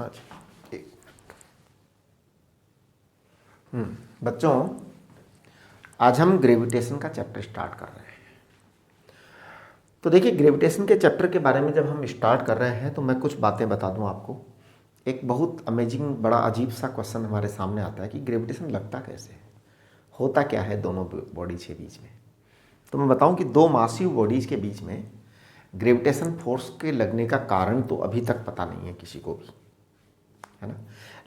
हाँ जी। बच्चों, आज हम ग्रेविटेशन का चैप्टर स्टार्ट कर रहे हैं। तो देखिए, ग्रेविटेशन के चैप्टर के बारे में जब हम स्टार्ट कर रहे हैं तो मैं कुछ बातें बता दूं आपको। एक बहुत अमेजिंग, बड़ा अजीब सा क्वेश्चन हमारे सामने आता है कि ग्रेविटेशन लगता कैसे है, होता क्या है दोनों बॉडीज के बीच में। तो मैं बताऊं कि दो मासिव बॉडीज के बीच में ग्रेविटेशन फोर्स के लगने का कारण तो अभी तक पता नहीं है किसी को भी, है ना।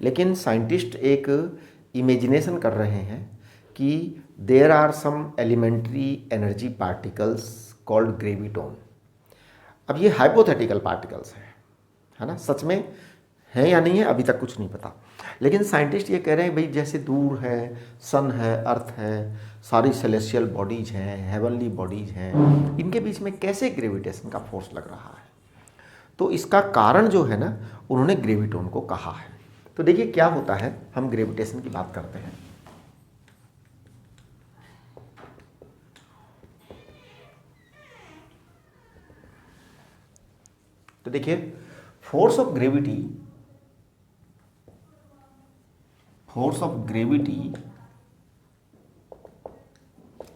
लेकिन साइंटिस्ट एक इमेजिनेशन कर रहे हैं कि there are some elementary energy particles called graviton. अब ये हाइपोथेटिकल पार्टिकल्स हैं, है ना, सच में है या नहीं है अभी तक कुछ नहीं पता। लेकिन साइंटिस्ट ये कह रहे हैं भाई, जैसे दूर है, सन है, अर्थ है, सारी सेलेस्टियल बॉडीज हैं, हेवनली बॉडीज हैं, इनके बीच में कैसे ग्रेविटेशन का फोर्स लग रहा है। तो इसका कारण जो है ना, उन्होंने ग्रेविटॉन को कहा है। तो देखिए क्या होता है, हम ग्रेविटेशन की बात करते हैं। तो देखिए, force of gravity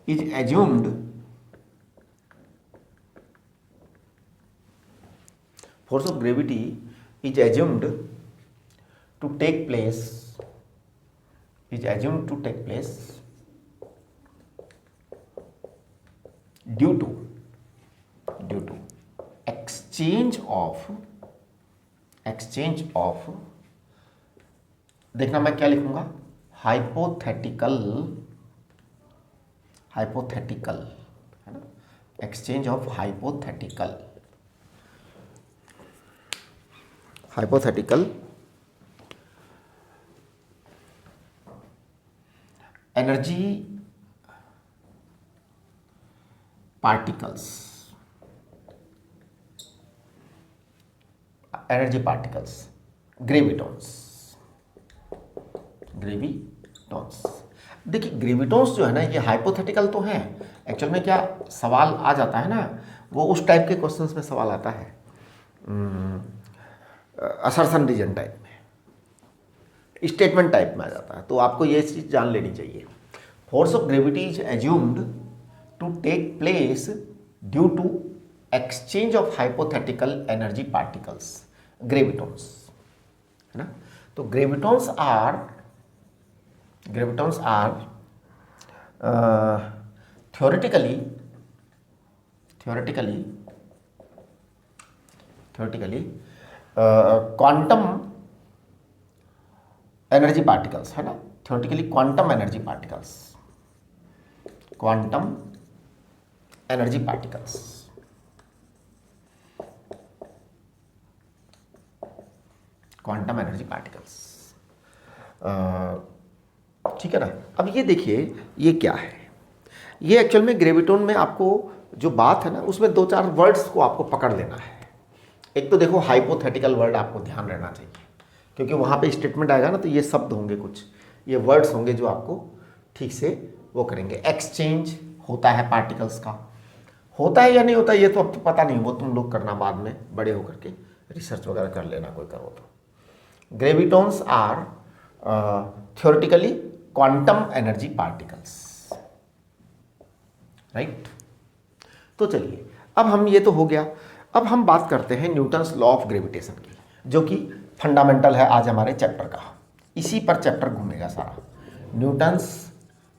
is assumed to take place due to exchange of देखना मैं क्या लिखूंगा, हाइपोथेटिकल, है ना, exchange of hypothetical energy particles, ग्रेविटॉन्स। देखिए, ग्रेविटॉन्स जो है ना, ये हाइपोथेटिकल तो हैं। एक्चुअल में क्या सवाल आ जाता है ना, वो उस टाइप के क्वेश्चंस में सवाल आता है, असर्शन रीजन टाइप में, स्टेटमेंट टाइप में आ जाता है। तो आपको ये चीज़ जान लेनी चाहिए। Force of gravity is assumed to take place due to exchange of hypothetical energy particles, gravitons, है ना। तो gravitons are theoretically quantum energy particles, है ना, थ्योरेटिकली क्वांटम एनर्जी पार्टिकल्स, ठीक है ना। अब ये देखिए, ये क्या है, ये एक्चुअल में ग्रेविटॉन में आपको जो बात है ना, उसमें दो चार वर्ड्स को आपको पकड़ लेना है। एक तो देखो, हाइपोथेटिकल वर्ड आपको ध्यान रहना चाहिए, क्योंकि वहाँ पे स्टेटमेंट आएगा ना, तो ये शब्द होंगे, कुछ ये वर्ड्स होंगे जो आपको ठीक से वो करेंगे। एक्सचेंज होता है पार्टिकल्स का, होता है या नहीं होता ये तो अब तो पता नहीं, वो तुम लोग करना बाद में, बड़े होकर के रिसर्च वगैरह कर लेना, कोई करो तो। Gravitons are theoretically quantum energy particles, right. तो चलिए, अब हम, ये तो हो गया। अब हम बात करते हैं न्यूटन्स लॉ ऑफ ग्रेविटेशन की, जो कि फंडामेंटल है आज हमारे चैप्टर का। इसी पर चैप्टर घूमेगा सारा, न्यूटन्स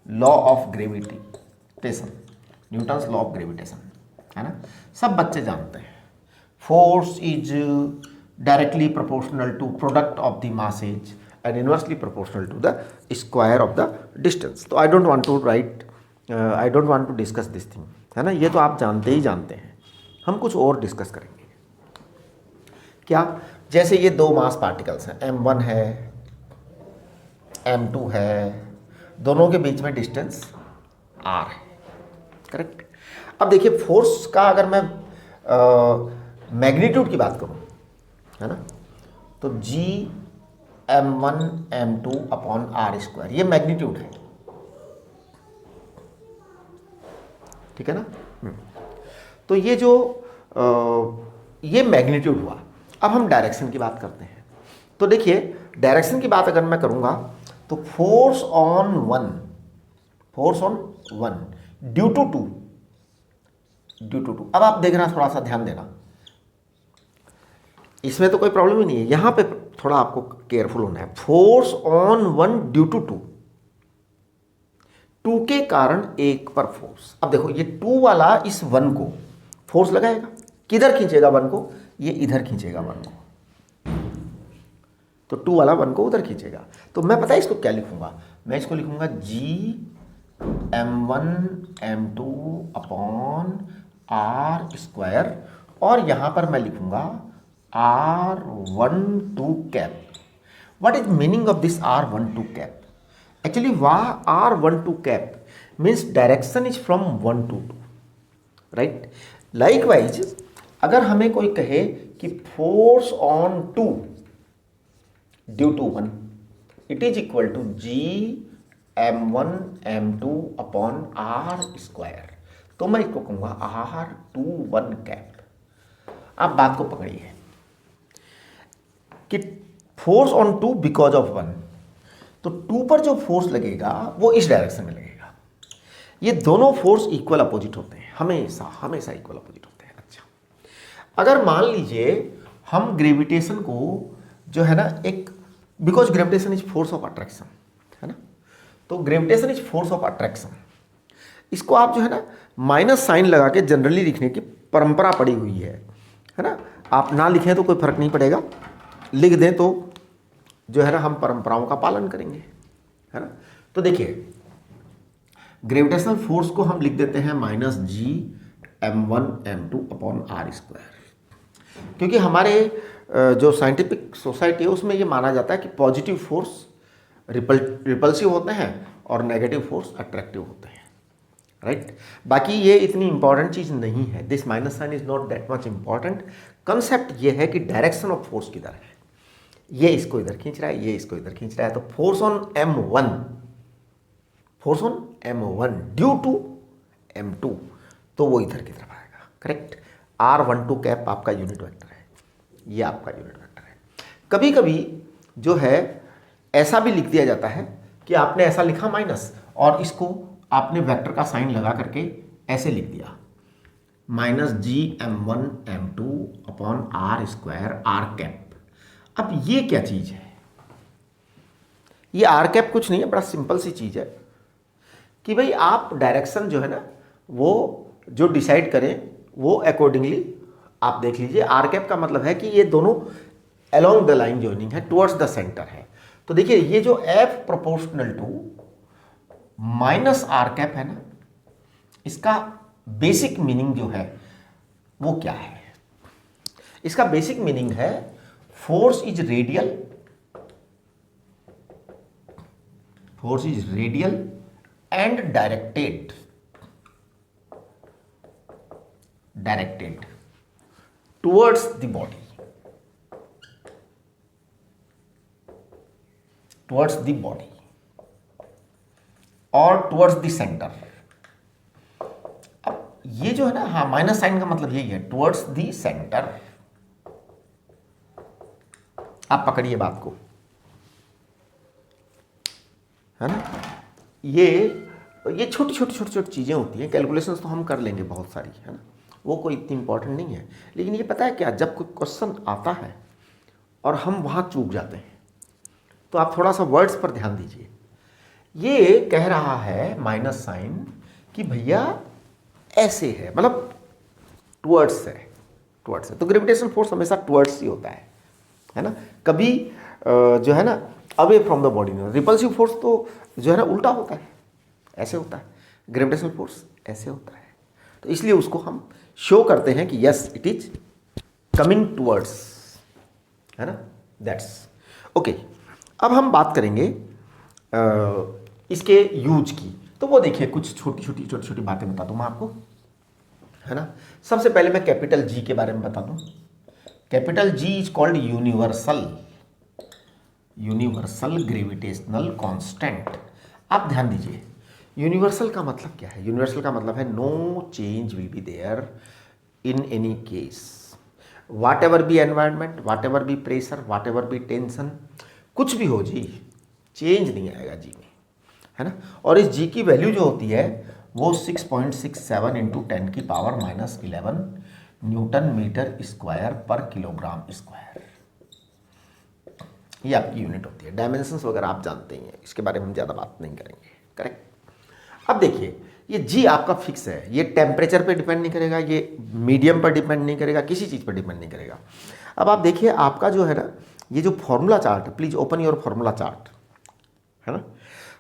लॉ ऑफ ग्रेविटेशन, है ना। सब बच्चे जानते हैं, force is directly proportional to product of the masses and inversely proportional to the square of the distance. तो I don't want to discuss this thing, है ना, ये तो आप जानते ही जानते हैं। हम कुछ और डिस्कस करेंगे। क्या, जैसे ये दो मास पार्टिकल्स हैं, m1 है, m2 है, दोनों के बीच में डिस्टेंस r है, करेक्ट। अब देखिए, फोर्स का अगर मैं मैग्नीट्यूड की बात करूं, है ना, तो g m1 m2 upon r square, ये मैग्नीट्यूड है, ठीक है ना। तो ये जो ये मैग्नीट्यूड हुआ। अब हम डायरेक्शन की बात करते हैं। तो देखिए डायरेक्शन की बात अगर मैं करूंगा तो force on one due to two, अब आप देखना, थोड़ा सा ध्यान देना, इसमें तो कोई प्रॉब्लम ही नहीं है, यहां पे थोड़ा आपको केयरफुल होना है। Force on one due to two के कारण एक पर फोर्स। अब देखो ये टू वाला इस वन को फोर्स लगाएगा, किधर खींचेगा वन को, ये इधर खींचेगा वन को, तो टू वाला वन को उधर खींचेगा। तो मैं पता है इसको क्या लिखूंगा, मैं इसको लिखूंगा G(m1 m2 upon r square), और यहां पर मैं लिखूंगा r12 cap. What is meaning of this r12 cap? Actually r12 cap means direction is from 1 to 2, right. Likewise अगर हमें कोई कहे कि force on 2 due to 1 it is equal to G(m1 m2 upon r square), तो मैं इसको कहूंगा r21 cap. आप बात को पकड़िए कि फोर्स ऑन 2 बिकॉज ऑफ 1, तो 2 पर जो फोर्स लगेगा वो इस डायरेक्शन में लगेगा। ये दोनों फोर्स इक्वल अपोजिट होते हैं, हमेशा इक्वल अपोजिट होते हैं। अच्छा, अगर मान लीजिए हम ग्रेविटेशन को जो है ना एक, because gravitation is force of attraction, है ना, तो gravitation is force of attraction, इसको आप जो है ना माइनस साइन लगा के जनरली लिखने की परंपरा पड़ी हुई है ना। आप ना लिखें तो कोई फर्क नहीं पड़ेगा, लिख दें तो जो है ना हम परंपराओं का पालन करेंगे, है ना। तो देखिए ग्रेविटेशनल फोर्स को हम लिख देते हैं -G(m1 m2 upon r square), क्योंकि हमारे जो साइंटिफिक सोसाइटी है उसमें ये माना जाता है कि पॉजिटिव फोर्स रिपल्सिव होते हैं और नेगेटिव फोर्स अट्रैक्टिव होते हैं, राइट। बाकी ये इतनी इंपॉर्टेंट चीज़ नहीं है, this minus sign is not that much important. Concept ये है कि डायरेक्शन ऑफ फोर्स किधर है, ये इसको इधर खींच रहा है, ये इसको इधर खींच रहा है, तो force on m1 due to m2, तो वो इधर की तरफ आएगा, करेक्ट। r12 कैप आपका यूनिट वेक्टर है, ये आपका यूनिट वेक्टर है। कभी कभी जो है ऐसा भी लिख दिया जाता है कि आपने ऐसा लिखा माइनस, और इसको आपने वेक्टर का साइन लगा करके ऐसे लिख दिया -G(m1 m2 upon r square r cap. अब ये क्या चीज़ है, ये r कैप कुछ नहीं है, बड़ा सिंपल सी चीज़ है कि भाई आप डायरेक्शन जो है ना वो जो डिसाइड करें वो अकॉर्डिंगली आप देख लीजिए। r कैप का मतलब है कि ये दोनों अलोंग द लाइन जॉइनिंग है, टुवर्ड्स द सेंटर है। तो देखिए ये जो f proportional to minus r cap है ना, इसका बेसिक मीनिंग जो है वो क्या है? इसका बेसिक मीनिंग है force is radial and directed towards the body, और टुवर्ड्स द सेंटर। अब ये जो है ना, हाँ माइनस साइन का मतलब यही है, टुवर्ड्स द सेंटर। आप पकड़िए बात को, है ना। ये छोटी छोटी चीज़ें होती हैं, कैलकुलेशंस तो हम कर लेंगे बहुत सारी, है ना, वो कोई इतनी इंपॉर्टेंट नहीं है। लेकिन ये पता है क्या, जब कोई क्वेश्चन आता है और हम वहाँ चूक जाते हैं तो आप थोड़ा सा वर्ड्स पर ध्यान दीजिए। ये कह रहा है माइनस साइन कि भैया ऐसे है, मतलब टुवर्ड्स है, तो ग्रेविटेशनल फोर्स हमेशा टुवर्ड्स ही होता है ना। कभी जो है ना अवे फ्रॉम द बॉडी में। रिपल्सिव फोर्स तो जो है ना उल्टा होता है, ऐसे होता है, ग्रेविटेशनल फोर्स ऐसे होता है। तो इसलिए उसको हम शो करते हैं कि yes it is coming towards, है ना, दैट्स ओके। अब हम बात करेंगे इसके यूज की। तो वो देखिए कुछ छोटी छोटी बातें बता दूँ मैं आपको, है ना। सबसे पहले मैं कैपिटल जी के बारे में बता दूँ। Capital G is called universal gravitational constant. आप ध्यान दीजिए, यूनिवर्सल का मतलब क्या है? यूनिवर्सल का मतलब है no change will be there in any case. Whatever be environment, whatever be pressure, whatever be tension, कुछ भी हो जी, चेंज नहीं आएगा जी में, है ना। और इस जी की वैल्यू जो होती है वो 6.67 इंटू 10 की पावर -11 न्यूटन मीटर स्क्वायर पर किलोग्राम स्क्वायर, ये आपकी यूनिट होती है। डायमेंशंस वगैरह आप जानते ही हैं, इसके बारे में हम ज़्यादा बात नहीं करेंगे, करेक्ट। अब देखिए ये जी आपका फिक्स है, ये टेम्परेचर पे डिपेंड नहीं करेगा, ये मीडियम पर डिपेंड नहीं करेगा, किसी चीज़ पर डिपेंड नहीं करेगा। अब आप देखिए आपका जो है ना, ये जो फॉर्मूला चार्ट है, please open your formula chart, है ना।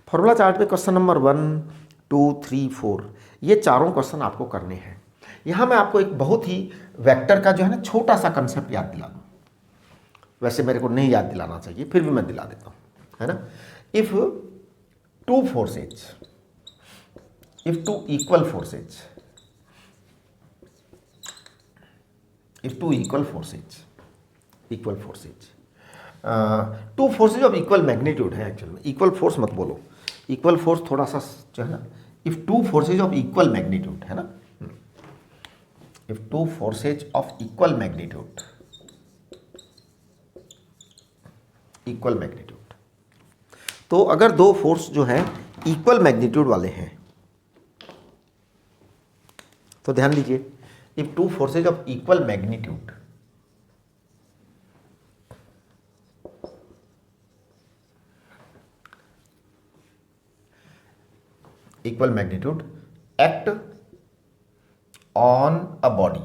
फॉर्मूला चार्ट पे क्वेश्चन नंबर 1, 2, 3, 4 ये चारों क्वेश्चन आपको करने हैं। यहाँ मैं आपको एक बहुत ही वेक्टर का जो है ना छोटा सा कंसेप्ट याद दिला दूँ, वैसे मेरे को नहीं याद दिलाना चाहिए, फिर भी मैं दिला देता हूँ, है ना। If two forces, if two equal forces, to forces of equal magnitude है, एक्चुअल में इक्वल फोर्स मत बोलो, इक्वल फोर्स थोड़ा सा जो है ना, if two forces of equal magnitude, है ना, if two forces of equal magnitude, तो अगर दो फोर्स जो है इक्वल मैग्नीट्यूड वाले हैं तो ध्यान दीजिए, if two forces of equal magnitude, act on a body,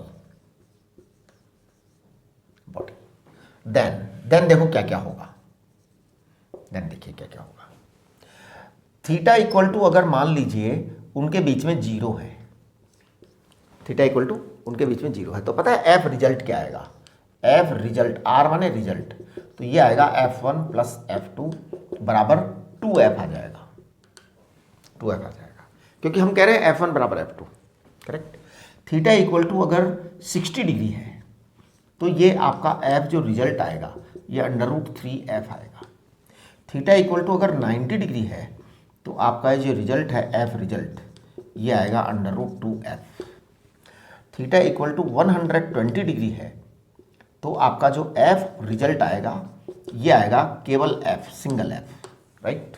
then देखो क्या क्या होगा, देन देखिए क्या क्या होगा। थीटा इक्वल टू, अगर मान लीजिए उनके बीच में जीरो है, थीटा इक्वल टू उनके बीच में जीरो है, तो पता है एफ रिजल्ट क्या आएगा, एफ रिजल्ट, आर माने रिजल्ट, तो ये आएगा F1 प्लस F2 बराबर 2F आ जाएगा, 2F आ जाएगा, क्योंकि हम कह रहे हैं F1 बराबर F2, correct. Theta equal to अगर 60 डिग्री है तो ये आपका F जो रिजल्ट आएगा ये √3F आएगा। थीटा इक्वल टू अगर 90 डिग्री है तो आपका जो रिजल्ट है F रिजल्ट ये आएगा √2F। Theta equal to 120 degree है तो आपका जो F रिजल्ट आएगा ये आएगा केवल F, single F, right.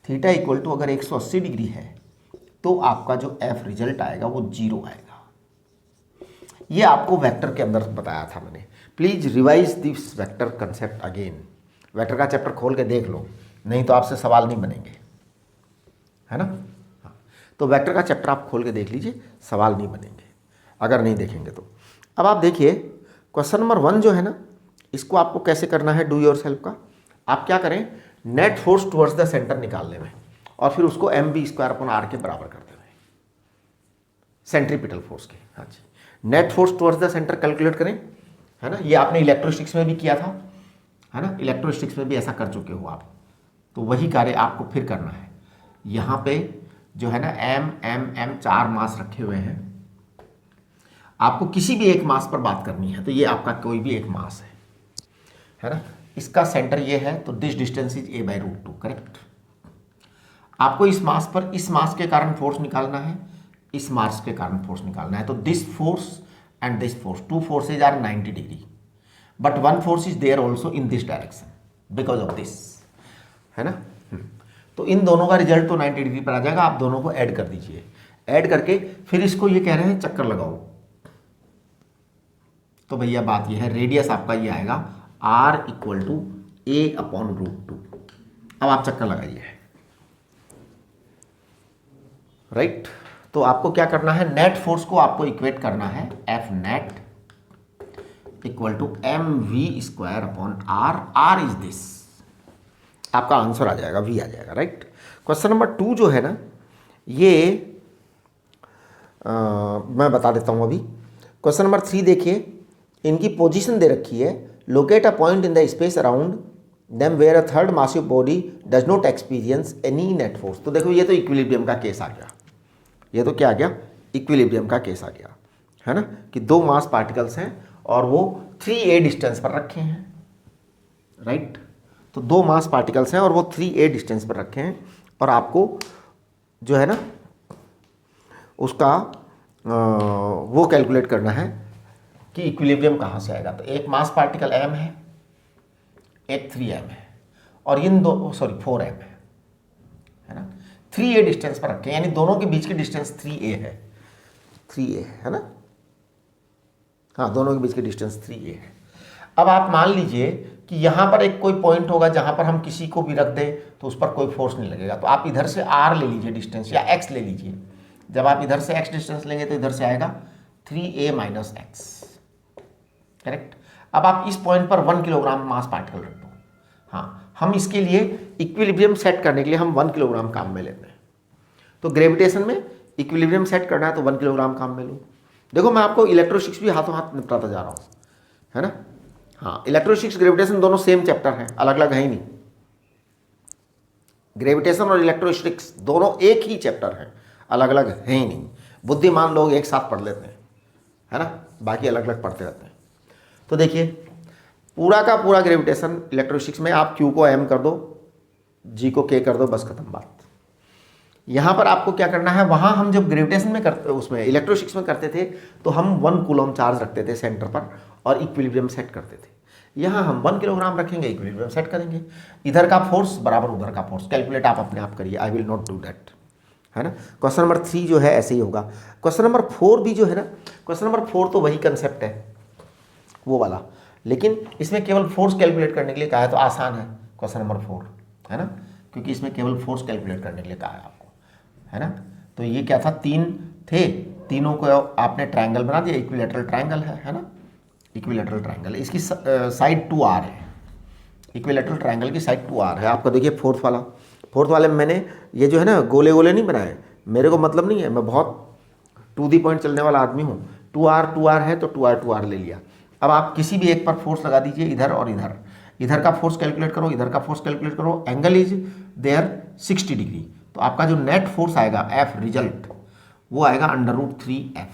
Theta equal to अगर 180 डिग्री है तो आपका जो F रिजल्ट आएगा वो 0 आएगा। ये आपको वेक्टर के अंदर बताया था मैंने, please revise this vector concept again. Vector का चैप्टर खोल के देख लो, नहीं तो आपसे सवाल नहीं बनेंगे, है ना। तो वेक्टर का चैप्टर आप खोल के देख लीजिए, सवाल नहीं बनेंगे अगर नहीं देखेंगे तो। अब आप देखिए क्वेश्चन नंबर 1 जो है ना, इसको आपको कैसे करना है, डू योर सेल्फ का। आप क्या करें, net force towards the centre निकालने में और फिर उसको mv²/r के बराबर कर देना है, सेंट्रीपिटल फोर्स के। हाँ जी, net force towards the centre calculate करें, है ना। ये आपने इलेक्ट्रोस्टिक्स में भी किया था, है ना, इलेक्ट्रोस्टिक्स में भी ऐसा कर चुके हो आप, तो वही कार्य आपको फिर करना है। यहाँ पे जो है ना m 4 मास रखे हुए हैं, आपको किसी भी एक मास पर बात करनी है, तो ये आपका कोई भी एक मास है ना। इसका सेंटर ये है तो this distance is a/√2, correct. आपको इस मास पर इस मास के कारण फोर्स निकालना है, इस मास के कारण फोर्स निकालना है, तो this force and this force, two forces are 90 degree but one force is there also in this direction because of this, है ना। तो इन दोनों का रिजल्ट तो 90 डिग्री पर आ जाएगा। आप दोनों को ऐड कर दीजिए, ऐड करके फिर इसको ये कह रहे हैं चक्कर लगाओ, तो भैया बात ये है, रेडियस आपका ये आएगा r इक्वल टू a/√2। अब आप चक्कर लगाइए, राइट। तो आपको क्या करना है, नेट फोर्स को आपको इक्वेट करना है F net equal to mv²/r, r is this, आपका आंसर आ जाएगा, v आ जाएगा, राइट। क्वेश्चन नंबर 2 जो है ना, ये मैं बता देता हूँ अभी। क्वेश्चन नंबर 3 देखिए, इनकी पोजीशन दे रखी है, locate a point in the space around them where a third massive body does not experience any net force. तो देखो ये तो इक्विलिब्रियम का केस आ गया, ये तो क्या आ गया, इक्विलिब्रियम का केस आ गया, है ना, कि दो मास पार्टिकल्स हैं और वो 3a डिस्टेंस पर रखे हैं, राइट। तो दो मास पार्टिकल्स हैं और वो 3a डिस्टेंस पर रखे हैं और आपको जो है ना उसका वो कैलकुलेट करना है कि इक्विलिब्रियम कहाँ से आएगा। तो एक मास पार्टिकल m है, एक 3m है, और इन दो 4m है ना। 3a डिस्टेंस पर रखें, यानी दोनों के बीच की डिस्टेंस 3a है, 3a है ना। हाँ, दोनों के बीच की डिस्टेंस 3a है। अब आप मान लीजिए कि यहाँ पर एक कोई पॉइंट होगा जहाँ पर हम किसी को भी रख दें तो उस पर कोई फोर्स नहीं लगेगा। तो आप इधर से r ले लीजिए डिस्टेंस, या x ले लीजिए। जब आप इधर से x डिस्टेंस लेंगे तो इधर से आएगा 3a माइनस x, करेक्ट। अब आप इस पॉइंट पर 1 किलोग्राम मास पार्टिकल रख दो। हाँ, हम इसके लिए इक्विलिब्रियम सेट करने के लिए हम 1 किलोग्राम काम में लेते हैं। तो ग्रेविटेशन में इक्विलिब्रियम सेट करना है तो 1 किलोग्राम काम में लो। देखो मैं आपको इलेक्ट्रोस्टिक्स भी हाथों हाथ निपटाता जा रहा हूँ, है ना। हाँ, इलेक्ट्रोस्टिक्स ग्रेविटेशन दोनों सेम चैप्टर हैं, अलग अलग है ही नहीं। ग्रेविटेशन और इलेक्ट्रोस्टिक्स दोनों एक ही चैप्टर हैं, अलग अलग है ही नहीं। बुद्धिमान लोग एक साथ पढ़ लेते हैं, है ना, बाकी अलग अलग पढ़ते रहते हैं। तो देखिए पूरा का पूरा ग्रेविटेशन इलेक्ट्रोस्टिक्स में आप Q को M कर दो, G को K कर दो, बस खत्म बात। यहाँ पर आपको क्या करना है, वहाँ हम जब ग्रेविटेशन में करते, उसमें इलेक्ट्रोस्टिक्स में करते थे तो हम 1 कूलम चार्ज रखते थे सेंटर पर और इक्विलिब्रियम सेट करते थे। यहाँ हम 1 किलोग्राम रखेंगे, इक्विलिब्रियम सेट करेंगे। इधर का फोर्स बराबर उधर का फोर्स, कैलकुलेट आप अपने आप करिए, I will not do that, है ना। क्वेश्चन नंबर 3 जो है ऐसे ही होगा। क्वेश्चन नंबर 4 भी जो है ना, क्वेश्चन नंबर 4 तो वही कंसेप्ट है वो वाला, लेकिन इसमें केवल फोर्स कैलकुलेट करने के लिए कहा है तो आसान है क्वेश्चन नंबर 4, है ना, क्योंकि इसमें केवल फोर्स कैलकुलेट करने के लिए कहा है आपको, है ना। तो ये क्या था, 3 थे, तीनों को आपने ट्रायंगल बना दिया, इक्विलैटरल ट्रायंगल है ना, इक्विलैटरल ट्रायंगल। इसकी साइड 2r है, इक्विलैटरल ट्रायंगल की साइड 2r है। आपका देखिए फोर्थ वाले में मैंने ये जो है ना गोले गोले नहीं बनाए, मेरे को मतलब नहीं है, मैं बहुत टू दी पॉइंट चलने वाला आदमी हूँ। 2r है तो 2r ले लिया। अब आप किसी भी एक पर फोर्स लगा दीजिए, इधर और इधर का फोर्स कैलकुलेट करो, इधर का फोर्स कैलकुलेट करो, एंगल इज देयर 60 डिग्री। तो आपका जो नेट फोर्स आएगा F रिजल्ट वो आएगा √3f,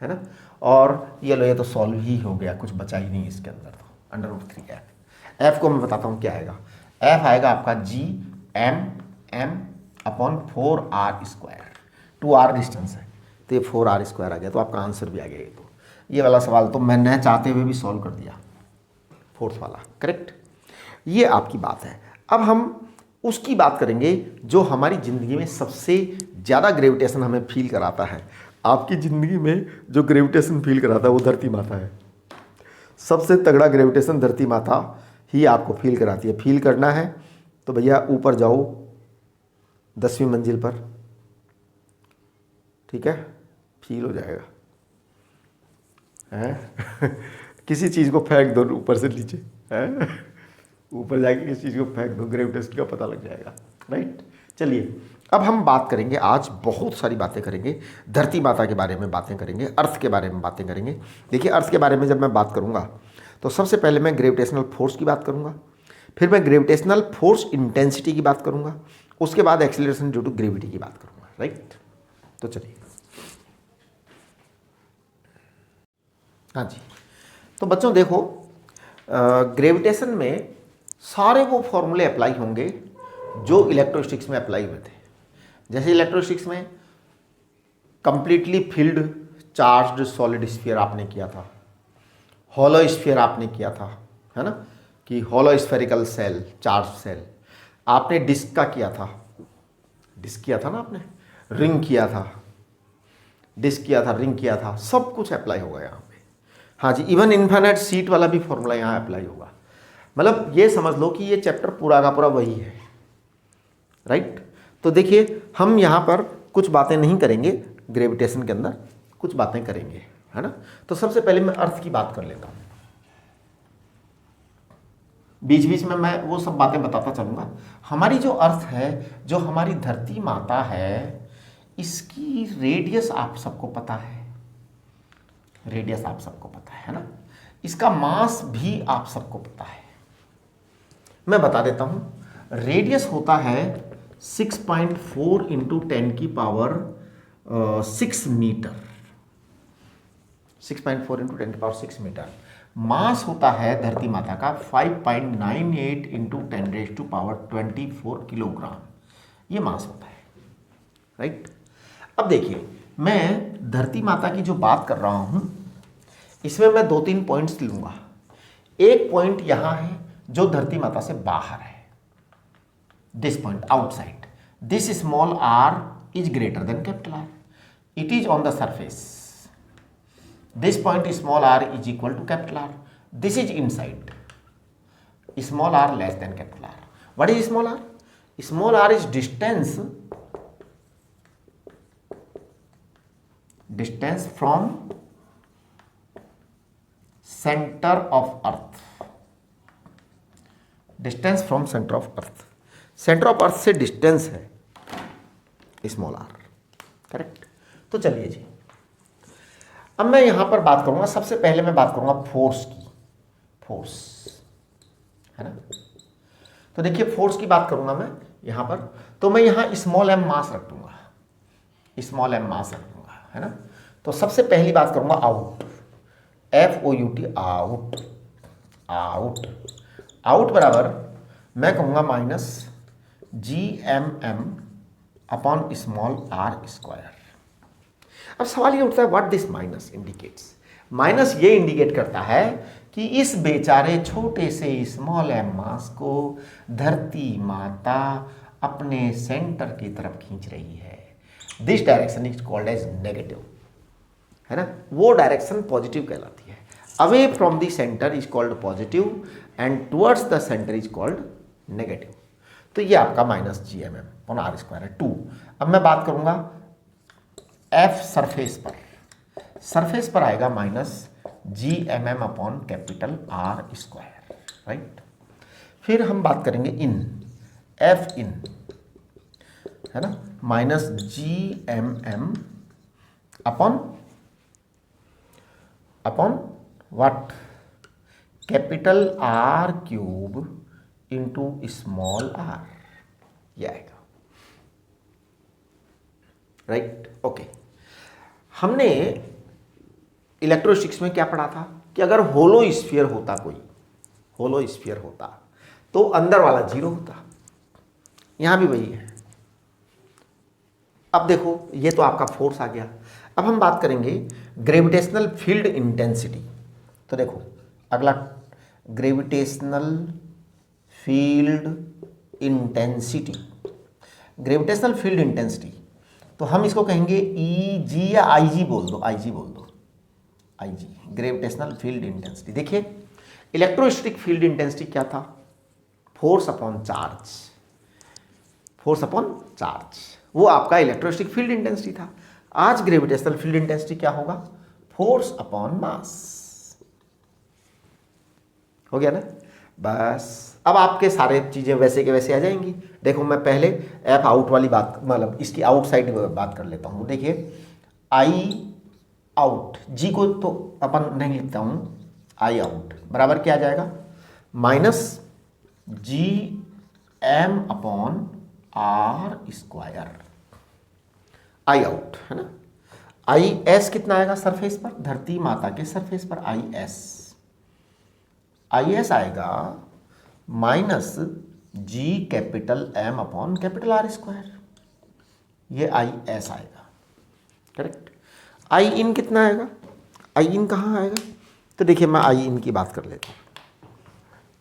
है ना। और ये लो, ये तो सॉल्व ही हो गया, कुछ बचा ही नहीं इसके अंदर, तो √3f। F को मैं बताता हूँ क्या आएगा। F आएगा आपका Gm/4r², 2r डिस्टेंस है तो ये 4r² आ गया, तो आपका आंसर भी आ गया। तो ये वाला सवाल तो मैंने चाहते हुए भी सॉल्व कर दिया, फोर्थ वाला, करेक्ट। ये आपकी बात है। अब हम उसकी बात करेंगे जो हमारी ज़िंदगी में सबसे ज़्यादा ग्रेविटेशन हमें फील कराता है। आपकी ज़िंदगी में जो ग्रेविटेशन फील कराता है वो धरती माता है। सबसे तगड़ा ग्रेविटेशन धरती माता ही आपको फील कराती है। फील करना है तो भैया ऊपर जाओ 10वीं मंजिल पर, ठीक है, फील हो जाएगा, है किसी चीज़ को फेंक दो ऊपर से नीचे, है ऊपर जाके किसी चीज़ को फेंक दो, ग्रेविटेशन का पता लग जाएगा, राइट। चलिए अब हम बात करेंगे, आज बहुत सारी बातें करेंगे, धरती माता के बारे में बातें करेंगे, अर्थ के बारे में बातें करेंगे। देखिए अर्थ के बारे में जब मैं बात करूंगा तो सबसे पहले मैं ग्रेविटेशनल फोर्स की बात करूंगा, फिर मैं ग्रेविटेशनल फोर्स इंटेंसिटी की बात करूंगा, उसके बाद एक्सीलरेशन ड्यू टू ग्रेविटी की बात करूंगा, राइट। तो चलिए, हाँ जी। तो बच्चों देखो, ग्रेविटेशन में सारे वो फॉर्मूले अप्लाई होंगे जो इलेक्ट्रोस्टिक्स में अप्लाई हुए थे। जैसे इलेक्ट्रोस्टिक्स में completely filled charged solid sphere आपने किया था, हॉलो स्फीयर आपने किया था, है ना, कि hollow spherical shell, charge shell. आपने डिस्क का किया था, डिस्क किया था ना आपने, रिंग किया था, डिस्क किया था, रिंग किया था, सब कुछ अप्लाई होगा यहाँ पे। हाँ जी, इवन इन्फिनिट सीट वाला भी फॉर्मूला यहाँ अप्लाई होगा। मतलब ये समझ लो कि ये चैप्टर पूरा का पूरा वही है, राइट। तो देखिए हम यहाँ पर कुछ बातें नहीं करेंगे, ग्रेविटेशन के अंदर कुछ बातें करेंगे, है ना। तो सबसे पहले मैं अर्थ की बात कर लेता हूँ, बीच बीच में मैं वो सब बातें बताता चलूँगा। हमारी जो अर्थ है, जो हमारी धरती माता है, इसकी रेडियस आप सबको पता है, रेडियस आप सबको पता है ना। इसका मास भी आप सबको पता है। मैं बता देता हूं, रेडियस होता है 6.4 × 10⁻6 मीटर, 6.4 × 10⁻6 मीटर। मास होता है धरती माता का 5.98 × 10⁻24 किलोग्राम, ये मास होता है, राइट। अब देखिए मैं धरती माता की जो बात कर रहा हूं इसमें मैं 2-3 पॉइंट्स लूंगा। एक पॉइंट यहां है जो धरती माता से बाहर है, this point outside, this small are is greater than capital R, it is on the surface, this point small are is equal to capital R, this is inside, small R less than capital R. What is small R? Small are is distance from centre of earth, distance from centre of earth, centre of earth से distance है small are, correct. तो चलिए जी, अब मैं यहां पर बात करूंगा, सबसे पहले मैं बात करूंगा फोर्स की, फोर्स है ना। तो देखिए फोर्स की बात करूंगा मैं यहां पर, तो मैं यहां स्मॉल एम मास रख दूंगा, स्मॉल एम मास रख दूंगा, है ना। तो सबसे पहली बात करूंगा out, FOUT, out, out, out बराबर मैं कहूंगा minus GMM upon small r square. अब सवाल ये उठता है what this minus indicates. Minus ये इंडिकेट करता है कि इस बेचारे छोटे से स्मॉल एम मास को धरती माता अपने सेंटर की तरफ खींच रही है। This direction is called as negative, है ना। वो डायरेक्शन पॉजिटिव कहलाती है। Away from the centre is called positive and towards the centre is called negative. तो ये आपका minus GMM upon r square है 2। अब मैं बात करूंगा F सरफेस पर, सरफेस पर आएगा minus GMM upon capital R square, right. फिर हम बात करेंगे इन, F इन, है ना, minus GMM upon what, capital R cube into small r, ये आएगा, राइट। ओके, हमने इलेक्ट्रोस्टैटिक्स में क्या पढ़ा था कि अगर होलो स्फीयर होता, कोई होलो स्फीयर होता तो अंदर वाला 0 होता, यहां भी वही है। अब देखो ये तो आपका फोर्स आ गया। अब हम बात करेंगे ग्रेविटेशनल फील्ड इंटेंसिटी। तो देखो अगला gravitational field intensity, gravitational field intensity, तो हम इसको कहेंगे EG या IG बोल दो, IG बोल दो, IG ग्रेविटेशनल फील्ड इंटेंसिटी। देखिए इलेक्ट्रोस्टैटिक फील्ड इंटेंसिटी क्या था? Force upon charge, force upon charge, वो आपका इलेक्ट्रोस्टैटिक फील्ड इंटेंसिटी था। आज ग्रेविटेशनल फील्ड इंटेंसिटी क्या होगा? फोर्स अपॉन मास, हो गया ना। बस अब आपके सारे चीजें वैसे के वैसे आ जाएंगी। देखो मैं पहले F आउट वाली बात, मतलब इसकी आउटसाइड बात कर लेता हूँ। देखिए I आउट, G को तो अपन नहीं लिखता हूँ, I आउट बराबर क्या आ जाएगा? Minus GM upon R square, I out, है ना। IS कितना आएगा सरफेस पर, धरती माता के सरफेस पर IS आएगा minus G capital M upon capital R square, ये IS आएगा, करेक्ट। I इन कितना आएगा? I इन कहाँ आएगा? तो देखिए मैं I इन की बात कर लेता हूँ,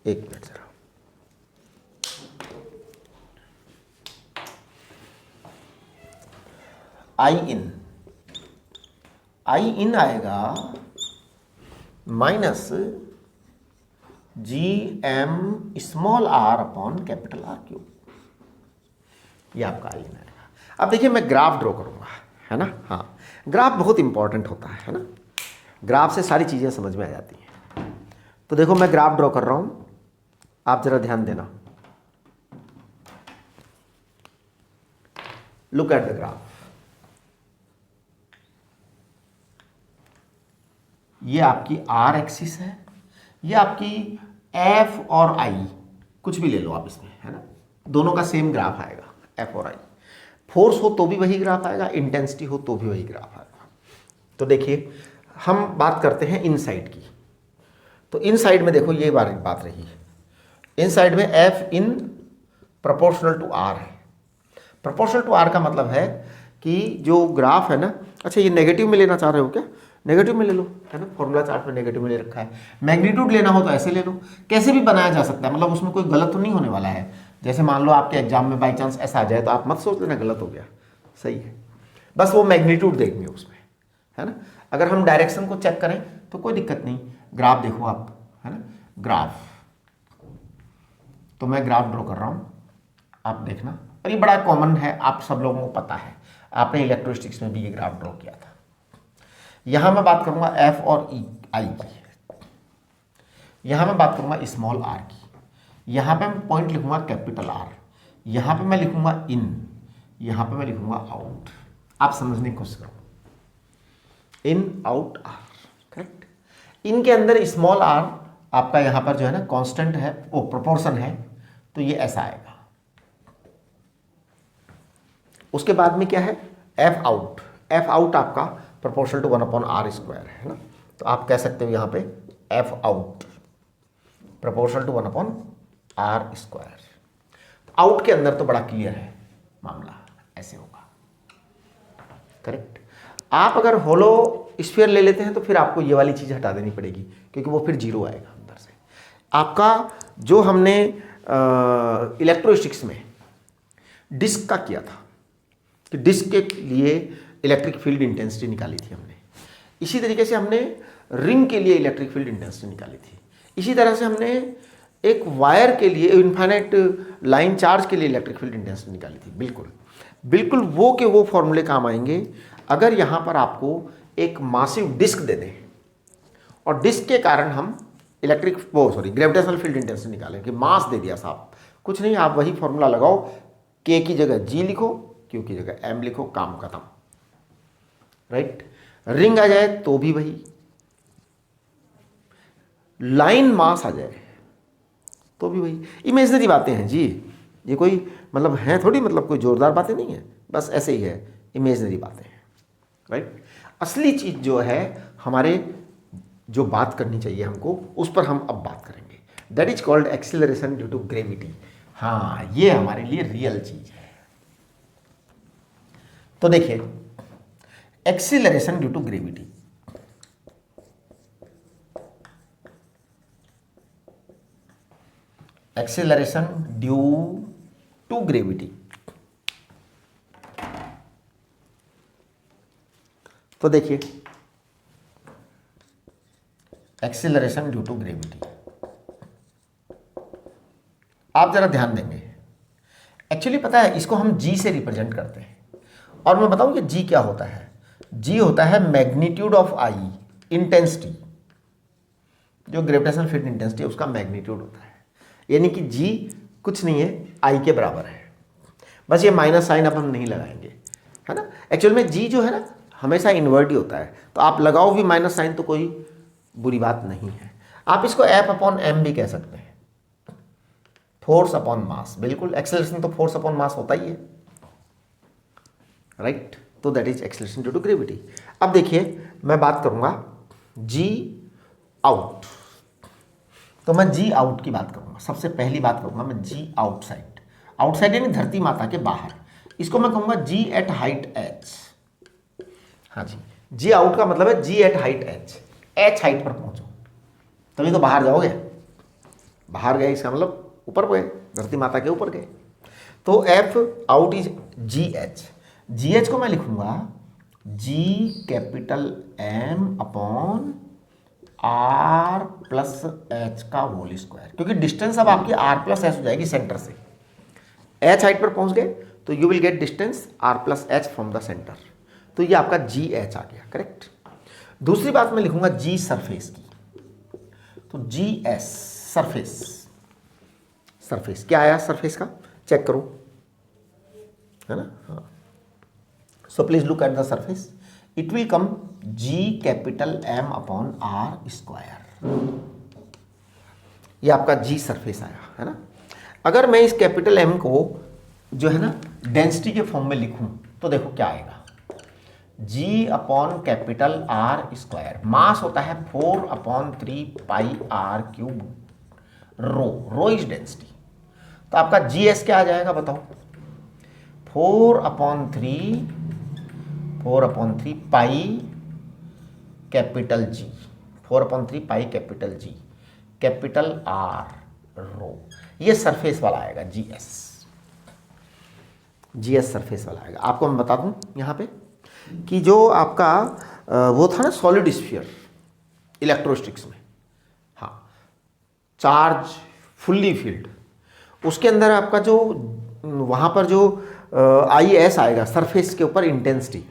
एक मिनट जरा। I इन आएगा minus GM small r upon capital R cube, ये आपका I इन आएगा। अब देखिए मैं ग्राफ ड्रॉ करूंगा, है ना। हाँ, ग्राफ बहुत इंपॉर्टेंट होता है ना, ग्राफ से सारी चीज़ें समझ में आ जाती हैं। तो देखो मैं ग्राफ ड्रॉ कर रहा हूं, आप जरा ध्यान देना। लुक एट द ग्राफ, ये आपकी R एक्सिस है, ये आपकी F और I, कुछ भी ले लो आप इसमें, है ना, दोनों का सेम ग्राफ आएगा F और I। फोर्स हो तो भी वही ग्राफ आएगा, इंटेंसिटी हो तो भी वही ग्राफ आएगा। तो देखिए हम बात करते हैं इनसाइड की। तो इनसाइड में देखो ये बात रही है, इनसाइड में F in proportional to R है। प्रोपोर्शनल टू R का मतलब है कि जो ग्राफ है ना, अच्छा ये नेगेटिव में लेना चाह रहे हो क्या? नेगेटिव में ले लो, है ना, फॉर्मूला चार्ट में नेगेटिव में ले रखा है। मैग्नीट्यूड लेना हो तो ऐसे ले लो, कैसे भी बनाया जा सकता है, मतलब उसमें कोई गलत तो नहीं होने वाला है। जैसे मान लो आपके एग्जाम में बाई चांस ऐसा आ जाए तो आप मत सोच लेना गलत हो गया, सही है, बस वो मैग्नीट्यूड देखेंगे उसमें, है ना। अगर हम डायरेक्शन को चेक करें तो कोई दिक्कत नहीं, ग्राफ देखो आप, है ना, ग्राफ, तो मैं ग्राफ ड्रॉ कर रहा हूँ, आप देखना, और ये बड़ा कॉमन है, आप सब लोगों को पता है, आपने इलेक्ट्रोस्टिक्स में भी ये ग्राफ ड्रॉ किया था। यहां मैं बात करूंगा एफ और आई की, यहां मैं बात करूंगा स्मॉल आर की, यहां पे मैं पॉइंट लिखूंगा कैपिटल आर, यहां पे मैं लिखूंगा इन, यहां पे मैं लिखूंगा आउट। आप समझने की कोशिश करो, इन आउट आर, करेक्ट। इनके अंदर स्मॉल आर आपका यहां पर जो है ना कांस्टेंट है, वो प्रोपोर्शन है, तो ये ऐसा आएगा। उसके बाद में क्या है, एफ आउट, एफ आउट आपका प्रोपोर्शनल टू 1/r², है ना, तो आप कह सकते हो यहां पे F out proportional to 1/r²। Out के अंदर तो बड़ा क्लियर है मामला, ऐसे होगा, करेक्ट। आप अगर होलो स्फीयर ले लेते हैं तो फिर आपको ये वाली चीज़ हटा देनी पड़ेगी, क्योंकि वो फिर जीरो आएगा अंदर से। आपका जो हमने इलेक्ट्रोस्टिक्स में डिस्क का किया था कि डिस्क के लिए इलेक्ट्रिक फील्ड इंटेंसिटी निकाली थी हमने, इसी तरीके से हमने रिंग के लिए इलेक्ट्रिक फील्ड इंटेंसिटी निकाली थी, इसी तरह से हमने एक वायर के लिए, इन्फाइनाइट लाइन चार्ज के लिए इलेक्ट्रिक फील्ड इंटेंसिटी निकाली थी। बिल्कुल बिल्कुल वो के वो फॉर्मूले काम आएंगे अगर यहाँ पर आपको एक मासिव डिस्क दे दें और डिस्क के कारण हम ग्रेविटेशनल फील्ड इंटेंसिटी निकालें, कि मास दे दिया साहब, कुछ नहीं, आप वही फॉर्मूला लगाओ, के की जगह जी लिखो, क्यू की जगह एम लिखो, काम खत्म, राइट। रिंग आ जाए तो भी वही, लाइन मास आ जाए तो भी वही। इमेजिनरी बातें हैं जी, ये कोई मतलब है थोड़ी, मतलब कोई जोरदार बातें नहीं है, बस ऐसे ही है, इमेजिनरी बातें हैं, राइट। असली चीज़ जो है हमारे, जो बात करनी चाहिए हमको, उस पर हम अब बात करेंगे, that is called acceleration due to gravity. हाँ, ये हमारे लिए रियल चीज है। तो देखिए, acceleration due to gravity, acceleration due to gravity, तो देखिए एक्सीलरेशन ड्यू टू ग्रेविटी, आप जरा ध्यान देंगे, एक्चुअली पता है इसको हम जी से रिप्रेजेंट करते हैं, और मैं बताऊं कि जी क्या होता है। जी होता है मैग्नीट्यूड ऑफ आई, इंटेंसिटी, जो ग्रेविटेशनल फील्ड इंटेंसिटी है उसका मैग्नीट्यूड होता है, यानी कि जी कुछ नहीं है, आई के बराबर है, बस ये माइनस साइन अब हम नहीं लगाएंगे, है ना। एक्चुअल में जी जो है ना हमेशा इन्वर्ट ही होता है, तो आप लगाओ भी माइनस साइन तो कोई बुरी बात नहीं है। आप इसको एफ अपॉन एम भी कह सकते हैं, फोर्स अपॉन मास, बिल्कुल, एक्सेलरेशन तो फोर्स अपॉन मास होता ही है, राइट। तो that is acceleration due to gravity. अब देखिए मैं बात करूंगा जी आउट, तो मैं जी आउट की बात करूंगा, सबसे पहली बात करूंगा मैं जी आउटसाइड, आउटसाइड यानी धरती माता के बाहर, इसको मैं कहूंगा जी एट हाइट एच। हाँ जी, जी आउट का मतलब है g at height h, h height पर पहुंचो, तभी तो बाहर जाओगे, बाहर गए इसका मतलब ऊपर गए, धरती माता के ऊपर गए। तो F out is g h, g H को मैं लिखूंगा g capital M upon R plus H का होल स्क्वायर, क्योंकि डिस्टेंस अब आपकी आर प्लस एच हो जाएगी सेंटर से, एच हाइट पर पहुंच गए तो you will get distance R plus H from the centre, तो ये आपका जी एच आ गया, करेक्ट। दूसरी बात मैं लिखूंगा जी सरफेस की, तो जी एस सरफेस, सरफेस क्या आया सरफेस का, चेक करो, है ना। हाँ, so please look at the surface, it will come G capital M upon R square, ये आपका जी सरफेस आया, है ना। अगर मैं इस कैपिटल एम को जो है ना डेंसिटी के फॉर्म में लिखूं तो देखो क्या आएगा, g upon capital R square, mass होता है 4/3 pi R cube, rho is density, तो आपका जी एस क्या आ जाएगा बताओ, 4/3 4/3 pi capital G, 4/3 pi capital G, capital R rho. ये सरफेस वाला आएगा जीएस, जीएस सरफेस वाला आएगा। आपको मैं बता दूं यहाँ पे कि जो आपका वो था ना सॉलिड स्फीयर इलेक्ट्रोस्टिक्स में, हाँ, चार्ज फुल्ली फील्ड, उसके अंदर आपका जो वहाँ पर जो आई एस आएगा सरफेस के ऊपर इंटेंसिटी,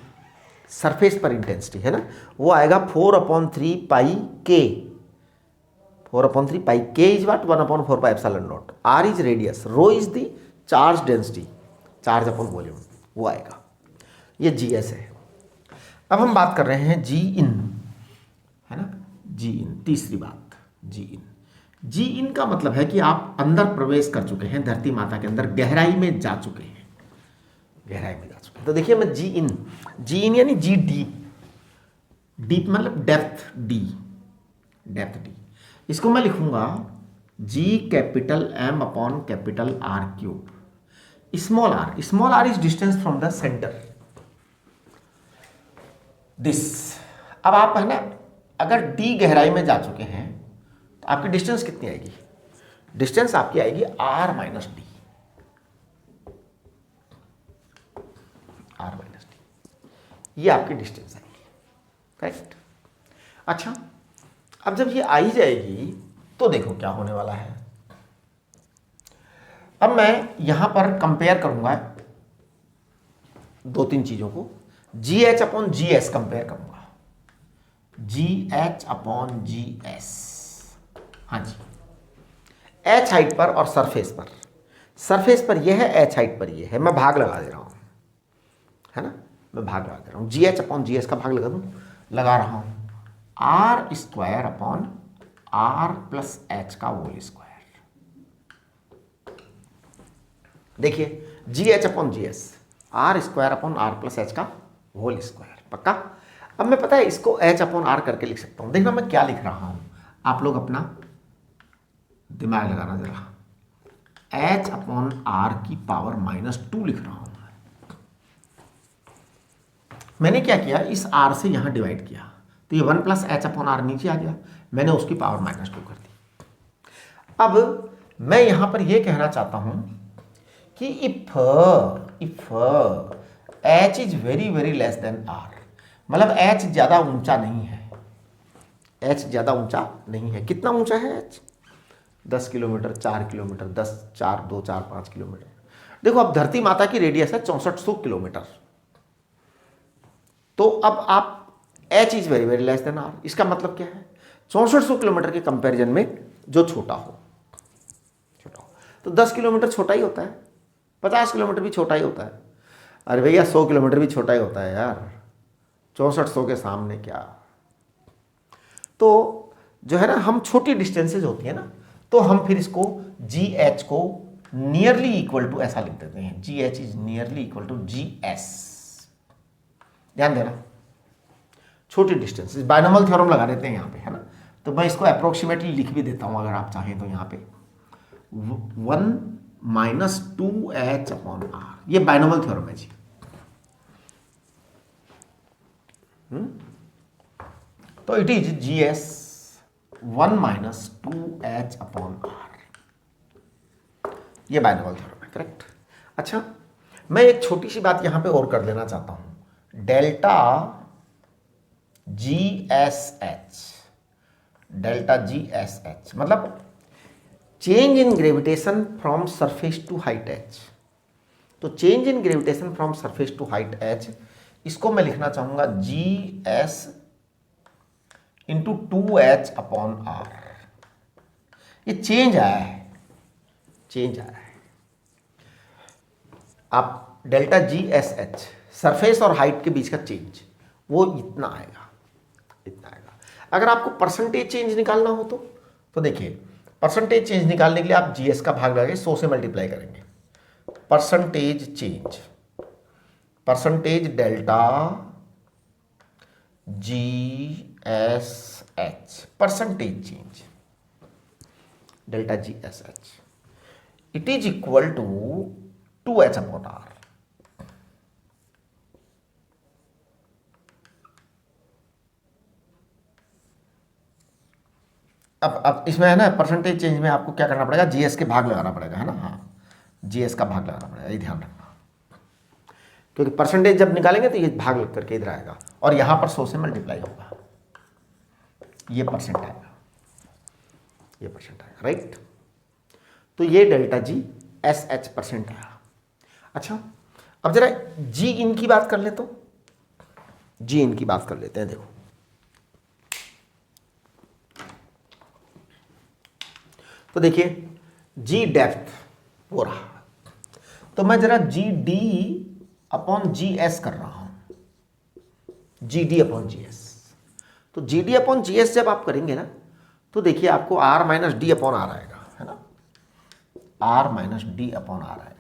सरफेस पर इंटेंसिटी है ना, वो आएगा 4/3 पाई के, 4/3 pi K is what 1/4 pi epsilon naught, R is radius, rho is the charge density, charge upon volume, वो आएगा। ये जीएस है। अब हम बात कर रहे हैं जी इन, है ना, जी इन, तीसरी बात जी इन। जी इन का मतलब है कि आप अंदर प्रवेश कर चुके हैं, धरती माता के अंदर गहराई में जा चुके हैं, गहराई में जा चुके हैं। तो देखिए मैं जी इन, जी इन यानी जी डीप, डीप मतलब डेप्थ डी, डेप्थ डी, इसको मैं लिखूंगा g capital M upon capital R cube, small are is distance from the centre this. अब आप है ना, अगर डी गहराई में जा चुके हैं तो आपकी डिस्टेंस कितनी आएगी, डिस्टेंस आपकी आएगी R minus D, R minus D, ये आपकी डिस्टेंस आएगी, करेक्ट। अच्छा, अब जब ये आई जाएगी तो देखो क्या होने वाला है। अब मैं यहां पर कंपेयर करूंगा 2-3 चीजों को, जी एच अपॉन जी एस कंपेयर करूंगा, जी एच अपॉन जी एस, हाँ जी, एच हाइट पर और सरफेस पर, सरफेस पर यह है, एच हाइट पर यह है, मैं भाग लगा दे रहा हूं, है ना, मैं भाग लगा दे रहा हूं, जी एच अपॉन जी एस का भाग लगा दूं, लगा रहा हूं, R square upon R plus H का होल स्क्वायर। देखिए जी एच अपॉन जी S, R square upon R plus H का होल स्क्वायर, पक्का। अब मैं पता है इसको एच अपॉन आर करके लिख सकता हूं, देखना मैं क्या लिख रहा हूं, आप लोग अपना दिमाग लगाना जरा, एच अपॉन आर की पावर -2 लिख रहा हूं। मैंने क्या किया, इस आर से यहां डिवाइड किया तो ये 1 प्लस एच अपॉन आर नीचे आ गया, मैंने उसकी पावर -2 कर दी। अब मैं यहां पर यह कहना चाहता हूं कि if H is very very less than R, मतलब एच ज्यादा ऊंचा नहीं है, एच ज्यादा ऊंचा नहीं है। कितना ऊंचा है एच, 10 किलोमीटर, 4 किलोमीटर, 10, 4, 2, 4, 5 किलोमीटर। देखो अब धरती माता की रेडियस है 6400 किलोमीटर, तो अब आप H is very very less than R, इसका मतलब क्या है, 6400 किलोमीटर के कंपैरिजन में जो छोटा हो, तो 10 किलोमीटर छोटा ही होता है, 50 किलोमीटर भी छोटा ही होता है, अरे भैया 100 किलोमीटर भी छोटा ही होता है यार, 6400 के सामने क्या। तो जो है ना, हम छोटी डिस्टेंसेज होती है ना, तो हम फिर इसको जी एच को नियरली इक्वल टू ऐसा लिख देते हैं, G H is nearly equal to G S. ध्यान देना, छोटी डिस्टेंसेज, बायनोमियल थ्योरम लगा देते हैं यहाँ पे, है ना, तो मैं इसको अप्रोक्सीमेटली लिख भी देता हूँ अगर आप चाहें तो, यहाँ पे 1 - 2h अपॉन आर, ये बायनोमियल थ्योरम है जी। तो it is G S 1 - 2h upon R, ये बायनोमियल थ्योरम है, करेक्ट। अच्छा, मैं एक छोटी सी बात यहां पे और कर देना चाहता हूं, delta G S h, delta G S h मतलब change in gravitation from surface to height h. तो change in gravitation from surface to height h, इसको मैं लिखना चाहूंगा g S into 2h upon R. ये चेंज आया है, change आया है। आप delta G S h, surface और हाइट के बीच का चेंज, वो इतना आएगा, इतना आएगा। अगर आपको परसेंटेज चेंज निकालना हो तो देखिए, परसेंटेज चेंज निकालने के लिए आप जीएस का भाग लगाके 100 से मल्टीप्लाई करेंगे, percentage change, percentage delta G S H, percentage change delta G S H, it is equal to 2h upon R. अब इसमें है ना परसेंटेज चेंज में आपको क्या करना पड़ेगा, जीएस के भाग लगाना पड़ेगा, है ना। हाँ, जीएस का भाग लगाना पड़ेगा, ये ध्यान रखना, क्योंकि परसेंटेज जब निकालेंगे तो ये भाग लग करके इधर आएगा और यहाँ पर 100 से मल्टीप्लाई होगा, ये परसेंट आएगा, ये परसेंट आएगा, राइट। तो ये delta G S H percent आया। अच्छा, अब जरा जी इन की बात कर ले, तो जी इन की बात कर लेते हैं। देखो तो देखिए जी डेप्थ हो रहा, तो मैं जरा जी डी अपॉन जी एस कर रहा हूं, जी डी अपॉन जी एस। तो जी डी अपॉन जी एस जब आप करेंगे ना, तो देखिए आपको R minus D upon R आएगा, है ना, R minus D upon R आएगा।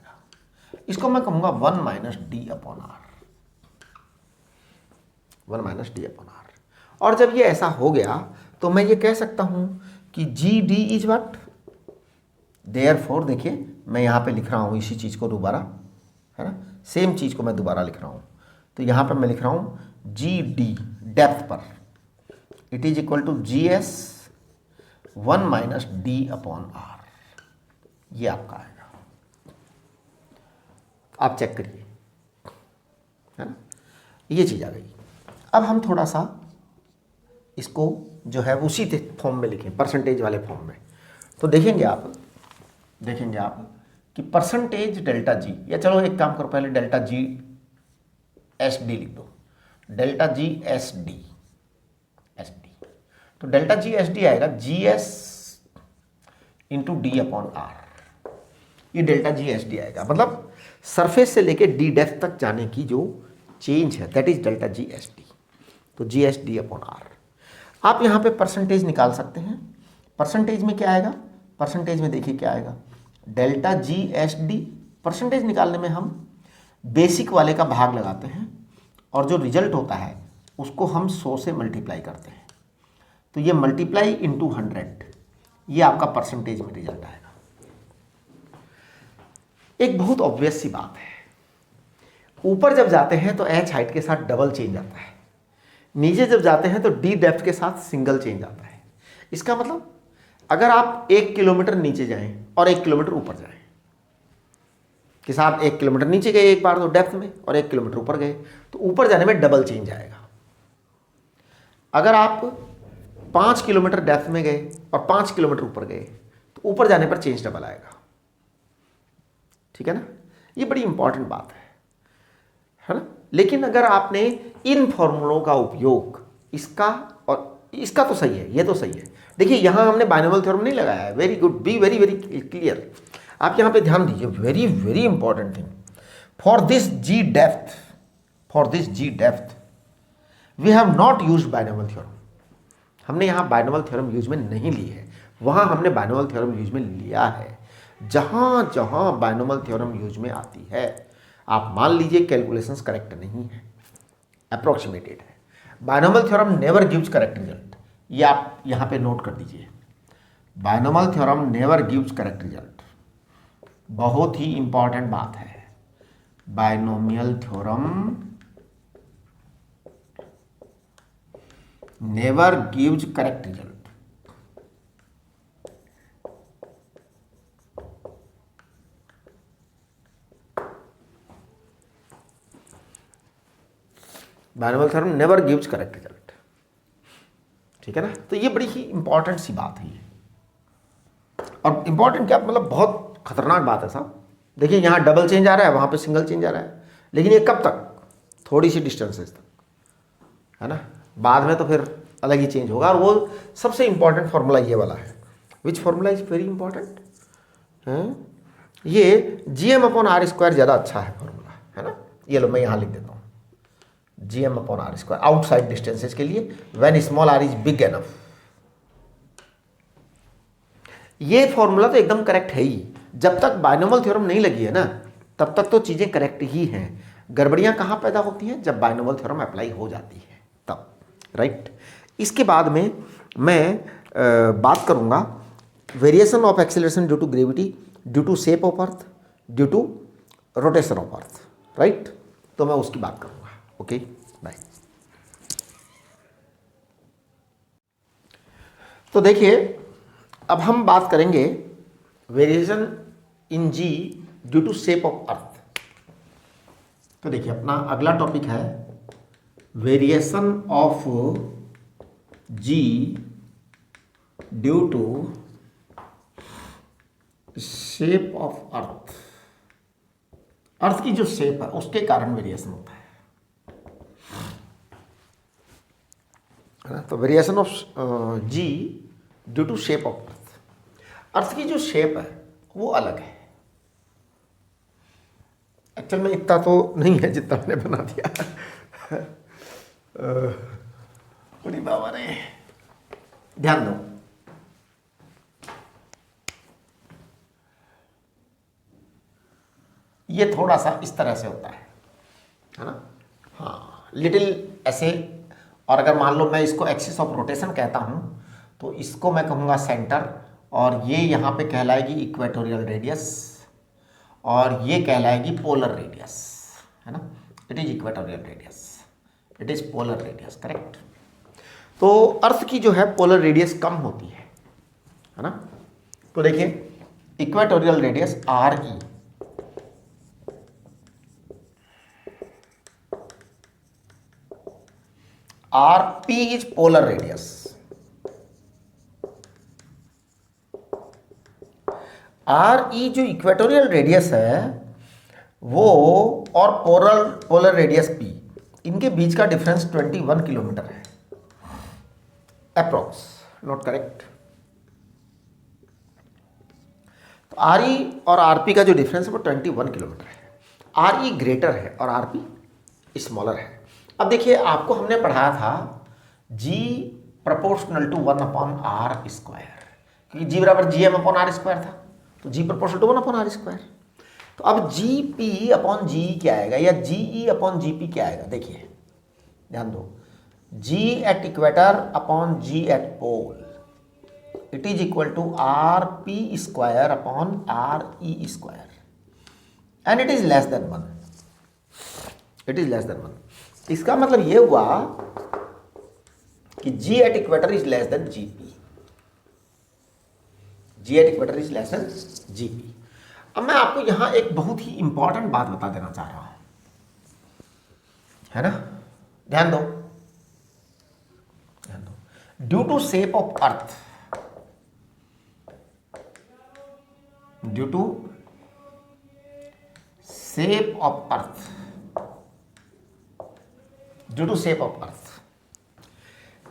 इसको मैं कहूंगा 1 minus D upon R, 1 minus D upon R. और जब ये ऐसा हो गया तो मैं ये कह सकता हूं कि G D is what, therefore देखिए मैं यहाँ पे लिख रहा हूँ इसी चीज़ को दोबारा, है ना, सेम चीज़ को मैं दोबारा लिख रहा हूँ। तो यहाँ पे मैं लिख रहा हूँ जी डी डेप्थ पर it is equal to G S 1 minus D upon R, ये आपका आएगा। आप चेक करिए, है ना, ये चीज़ आ गई। अब हम थोड़ा सा इसको जो है उसी फॉर्म में लिखें, परसेंटेज वाले फॉर्म में। तो देखेंगे आप कि परसेंटेज डेल्टा जी, या चलो एक काम करो पहले डेल्टा जी एस डी लिख दो, डेल्टा जी एस डी, तो डेल्टा जी एस डी आएगा G S into D upon R, ये डेल्टा जी एस डी आएगा। मतलब सरफेस से लेके डी डेप्थ तक जाने की जो चेंज है that is delta G S D. तो g S d upon R. आप यहाँ पे परसेंटेज निकाल सकते हैं। परसेंटेज में क्या आएगा, परसेंटेज में देखिए क्या आएगा, delta G S D. Percentage निकालने में हम बेसिक वाले का भाग लगाते हैं और जो रिजल्ट होता है उसको हम 100 से मल्टीप्लाई करते हैं। तो ये मल्टीप्लाई इंटू 100, ये आपका परसेंटेज में रिजल्ट आएगा। एक बहुत ऑब्वियस सी बात है, ऊपर जब जाते हैं तो एच हाइट के साथ डबल चेंज आता है, नीचे जब जाते हैं तो डी डेप्थ के साथ सिंगल चेंज आता है। इसका मतलब अगर आप 1 किलोमीटर नीचे जाएं और 1 किलोमीटर ऊपर जाएं, कि साहब 1 किलोमीटर नीचे गए एक बार तो डेप्थ में और 1 किलोमीटर ऊपर गए, तो ऊपर जाने में डबल चेंज आएगा। अगर आप 5 किलोमीटर डेप्थ में गए और 5 किलोमीटर ऊपर गए तो ऊपर जाने पर चेंज डबल आएगा। ठीक है ना, ये बड़ी इंपॉर्टेंट बात है ना। लेकिन अगर आपने इन फॉर्मूलों का उपयोग इसका और इसका तो सही है, ये तो सही है। देखिए यहां हमने बाइनोमियल थ्योरम नहीं लगाया है। Very good, be very very clear. आप यहां पे ध्यान दीजिए, very very important thing. For this G depth we have not used binomial theorem. हमने यहां बाइनोमियल थ्योरम यूज में नहीं ली है, वहां हमने बाइनोमियल थ्योरम यूज में लिया है। जहां जहां बाइनोमियल थ्योरम यूज में आती है, आप मान लीजिए कैलकुलेशंस करेक्ट नहीं है, अप्रोक्सीमेटेड है, binomial theorem never gives correct result. ये आप यहां पे नोट कर दीजिए, binomial theorem never gives correct result. बहुत ही इंपॉर्टेंट बात है, binomial theorem never gives correct result. Binomial theorem never gives correct result. ठीक है ना, तो ये बड़ी ही इंपॉर्टेंट सी बात है ये। और इंपॉर्टेंट क्या मतलब बहुत खतरनाक बात है साहब। देखिए यहाँ डबल चेंज आ रहा है, वहाँ पे सिंगल चेंज आ रहा है, लेकिन ये कब तक, थोड़ी सी डिस्टेंसेस तक, है ना। बाद में तो फिर अलग ही चेंज होगा। और वो सबसे इंपॉर्टेंट फॉर्मूला ये वाला है। Which formula is very important है, ये G M upon R square ज़्यादा अच्छा है फॉर्मूला, है ना। ये लो मैं यहाँ लिख देता हूँ, G M upon R square outside distances के लिए, when small are is big enough. ये फॉर्मूला तो एकदम करेक्ट है ही। जब तक बाइनोमियल थ्योरम नहीं लगी है ना, तब तक तो चीज़ें करेक्ट ही हैं। गड़बड़ियाँ कहाँ पैदा होती हैं, जब बाइनोमियल थ्योरम अप्लाई हो जाती है तब, राइट। इसके बाद में मैं बात करूँगा variation of acceleration due to gravity, due to shape of earth, due to rotation of earth, right. तो मैं उसकी बात करूँगा। Okay, bye. तो देखिए अब हम बात करेंगे variation in g due to shape of earth. तो देखिए अपना अगला टॉपिक है variation of g due to shape of earth. Earth की जो शेप है उसके कारण वेरिएशन होता है ना। तो variation of g due to shape of earth, earth की जो शेप है वो अलग है। एक्चुअल में इतना तो नहीं है जितना मैंने बना दिया। बड़ी बाबा रे, ध्यान दो। ये थोड़ा सा इस तरह से होता है ना। हाँ, लिटिल ऐसे। और अगर मान लो मैं इसको एक्सिस ऑफ रोटेशन कहता हूं तो इसको मैं कहूँगा सेंटर, और ये यहाँ पे कहलाएगी इक्वेटोरियल रेडियस, और ये कहलाएगी पोलर रेडियस, है ना। It is equatorial radius, it is polar radius, correct. तो अर्थ की जो है पोलर रेडियस कम होती है ना। तो देखिए equatorial radius R E, R P is polar radius. R E जो इक्वेटोरियल रेडियस है वो, और पोलर रेडियस पी, इनके बीच का डिफरेंस 21 किलोमीटर है अप्रोक्स, नॉट करेक्ट। तो आर ई और आर पी का जो डिफरेंस है वो 21 किलोमीटर है। आर ई ग्रेटर है और आर पी स्मॉलर है। अब देखिए आपको हमने पढ़ाया था G proportional to 1/r square, क्योंकि G बराबर GM/r स्क्वायर था, तो G proportional to 1/r square. तो अब GP/G क्या आएगा, या GE/GP क्या आएगा। देखिए ध्यान दो, G at equator upon G at pole, it is equal to RP square upon RE square, and it is less than 1। It is less than 1। इसका मतलब ये हुआ कि G at equator is less than GP। G at equator is less than GP। अब मैं आपको यहां एक बहुत ही इंपॉर्टेंट बात बता देना चाह रहा हूं, है ना। ध्यान दो, ध्यान दो। Due to shape of earth, due to shape of earth, due to shape of earth,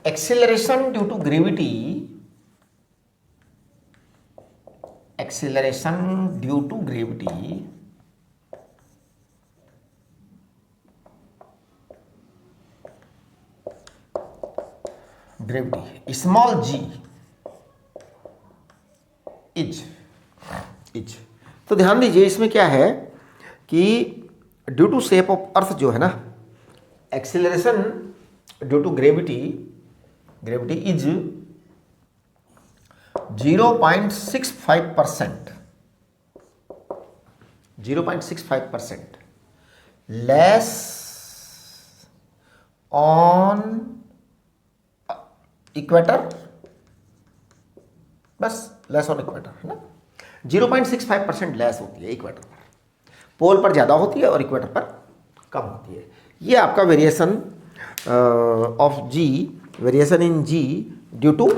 acceleration due to gravity, acceleration due to gravity small g is. तो ध्यान दीजिए इसमें क्या है कि due to shape of earth जो है ना, acceleration due to gravity is 0.65%, 0.65% less on equator, बस लेस ऑन इक्वेटर, है ना। 0.65% लेस होती है इक्वेटर पर, पोल पर ज़्यादा होती है और इक्वेटर पर कम होती है। ये आपका variation of g, variation in g due to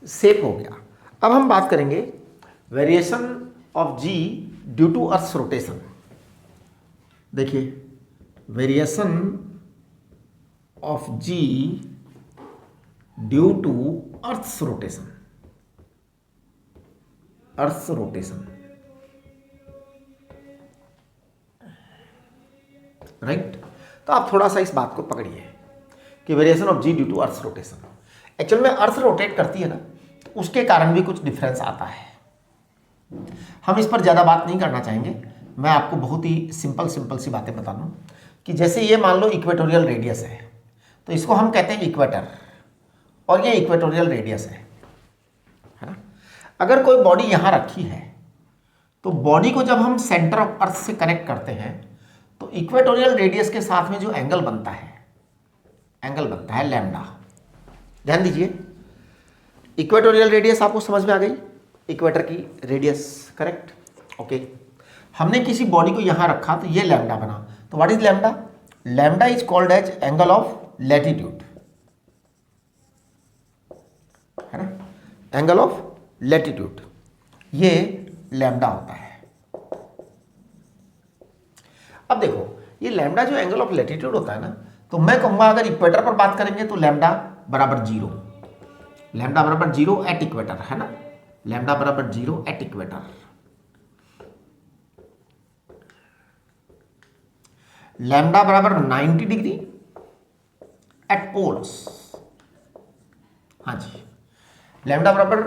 shape हो गया। अब हम बात करेंगे variation of g due to earth rotation. देखिए variation of g due to earth rotation, earth rotation, right. तो आप थोड़ा सा इस बात को पकड़िए कि variation of g due to earth rotation, actual में अर्थ रोटेट करती है ना, तो उसके कारण भी कुछ डिफरेंस आता है। हम इस पर ज़्यादा बात नहीं करना चाहेंगे, मैं आपको बहुत ही सिंपल सी बातें बता दूँ कि जैसे ये मान लो इक्वेटोरियल रेडियस है, तो इसको हम कहते हैं इक्वेटर, और ये इक्वेटोरियल रेडियस है ना। अगर कोई बॉडी यहाँ रखी है तो बॉडी को जब हम सेंटर ऑफ अर्थ से कनेक्ट करते हैं तो इक्वेटोरियल रेडियस के साथ में जो एंगल बनता है लैम्डा। ध्यान दीजिए इक्वेटोरियल रेडियस आपको समझ में आ गई, इक्वेटर की रेडियस, करेक्ट, ओके। हमने किसी बॉडी को यहां रखा तो ये लैम्डा बना, तो what is lambda? Lambda is called as angle of latitude, है ना, एंगल ऑफ लैटिट्यूड, ये लैम्डा होता है। अब देखो ये लैम्डा जो एंगल ऑफ लैटिट्यूड होता है ना, तो मैं कहूंगा अगर इक्वेटर पर बात करेंगे तो लैम्डा बराबर 0, लैम्डा बराबर 0 एट इक्वेटर, है ना, लैम्डा बराबर 0 एट इक्वेटर। लैम्डा बराबर 90 डिग्री एट पोल्स, हाँ जी, लैम्डा बराबर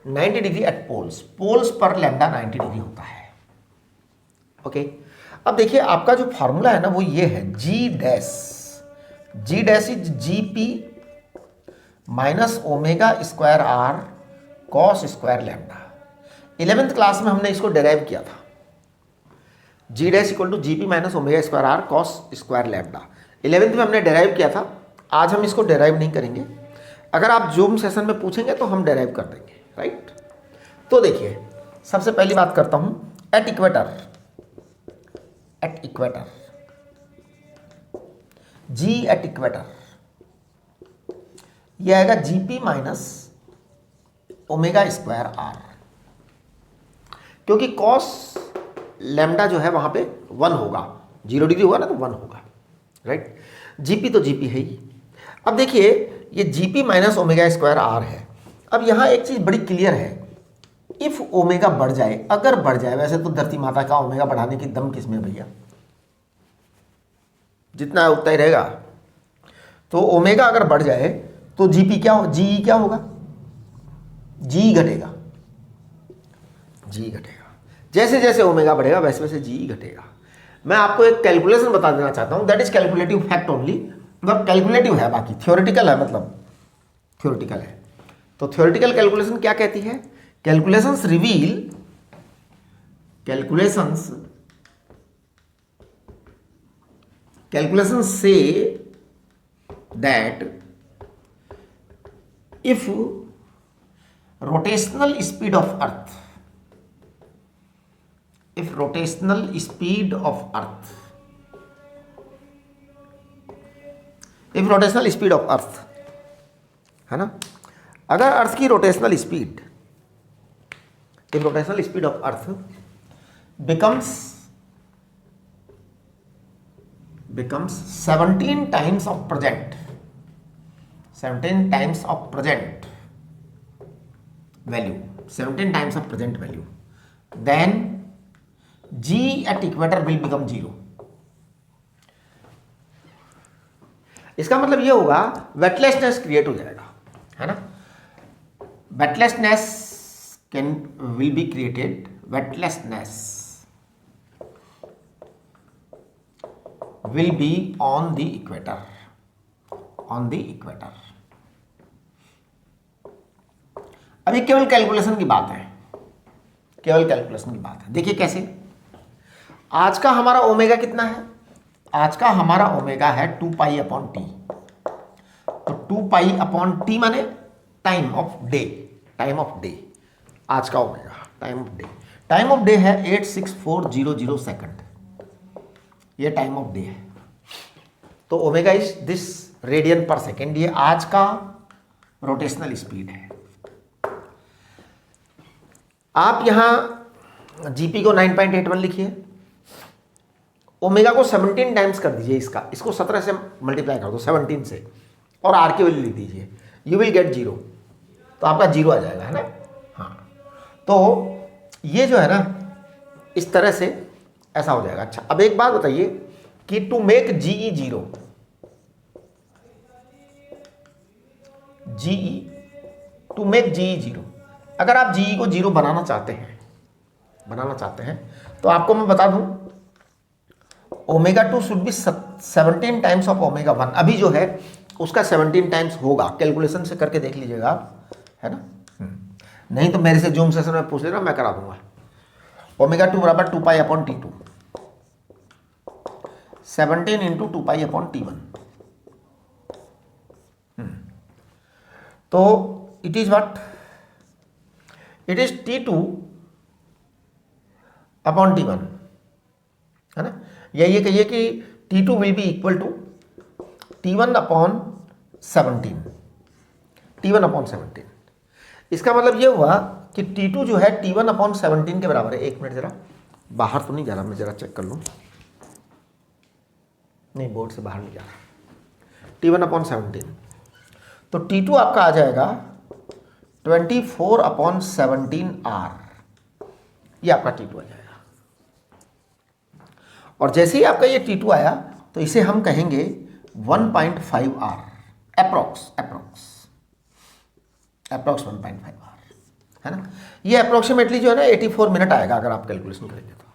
90 डिग्री एट पोल्स, पोल्स पर लैम्डा 90 डिग्री होता है, ओके। अब देखिए आपका जो फॉर्मूला है ना वो ये है g dash, g dash is g p minus omega square R cos square lambda. 11th class में हमने इसको डेराइव किया था, g dash equal to g p minus omega square R cos square lambda. 11th में हमने derive किया था, आज हम इसको डेराइव नहीं करेंगे, अगर आप जूम सेशन में पूछेंगे तो हम डेराइव कर देंगे, राइट। तो देखिए सबसे पहली बात करता हूं, at equator, at equator, g at equator, ये आएगा g p minus omega square r, क्योंकि कॉस लैम्डा जो है वहां पे 1 होगा, 0 डिग्री होगा ना तो 1 होगा, राइट। जीपी तो जीपी है ही। अब देखिए ये g p minus omega square r है। अब यहां एक चीज बड़ी क्लियर है, इफ ओमेगा बढ़ जाए, अगर बढ़ जाए, वैसे तो धरती माता का ओमेगा बढ़ाने की दम किसमें भैया, जितना है उतना ही रहेगा। तो ओमेगा अगर बढ़ जाए तो जीपी क्या हो, जी क्या होगा, जी घटेगा, जी घटेगा, जैसे जैसे ओमेगा बढ़ेगा वैसे वैसे जी घटेगा। मैं आपको एक कैलकुलेशन बता देना चाहता हूं, that is calculative fact only, मतलब कैलकुलेटिव है, बाकी थ्योरेटिकल है, मतलब थ्योरेटिकल है। तो थ्योरेटिकल कैलकुलेशन क्या कहती है? Calculations reveal, calculations say that if rotational speed of earth, if rotational speed of earth, if rotational speed of earth, है ना, अगर अर्थ की rotational speed, if rotational speed of earth becomes 17 times of present, 17 times of present value, 17 times of present value, then G at equator will become 0. इसका मतलब ये होगा weightlessness create हो जाएगा, है ना, weightlessness can will be created, weightlessness will be on the equator, on the equator. अभी केवल कैलकुलेशन की बात है, केवल कैलकुलेशन की बात है। देखिए कैसे, आज का हमारा ओमेगा कितना है, आज का हमारा ओमेगा है 2 पाई अपॉन टी, तो 2 पाई अपॉन टी माने time of day, time of day, आज का omega time of day, time of day है 86400 सेकंड, ये टाइम ऑफ डे है। तो ओमेगा इज दिस रेडियन पर सेकेंड, ये आज का रोटेशनल स्पीड है। आप यहां जीपी को 9.81 लिखिए, ओमेगा को 17 टाइम्स कर दीजिए, इसको 17 से मल्टीप्लाई कर दो 17 से, और आर की वैल्यू लिख दीजिए, यू विल गेट 0, तो आपका 0 आ जाएगा, है ना। हाँ, तो ये जो है ना इस तरह से ऐसा हो जाएगा। अच्छा अब एक बात बताइए कि to make g e 0, g e, to make g e 0, अगर आप जीई को 0 बनाना चाहते हैं तो आपको मैं बता दूं omega 2 should be 17 times of omega 1, अभी जो है उसका 17 टाइम्स होगा, कैलकुलेशन से करके देख लीजिएगा आप, है ना। नहीं तो मेरे से जूम सेशन में पूछ लेना, मैं करा दूंगा। ओमेगा 2 बराबर 2 pi upon T2, 17 into 2 pi upon T1, तो it is what it is T2 upon T1, है ना, या ये कहिए कि T2 will be equal to T1 upon 17, T1 upon 17। इसका मतलब ये हुआ कि T2 जो है T1 अपॉन 17 के बराबर है। एक मिनट, जरा बाहर तो नहीं जा रहा, मैं जरा चेक कर लूँ। नहीं, बोर्ड से बाहर नहीं जा रहा। T1 अपॉन 17, तो T2 आपका आ जाएगा 24 अपॉन 17R, ये आपका T2 आ जाएगा। और जैसे ही आपका ये T2 आया तो इसे हम कहेंगे 1.5R, अप्रोक्स 1.5R, है ना। ये अप्रोक्सीमेटली जो है ना 84 मिनट आएगा अगर आप कैलकुलेशन करेंगे तो।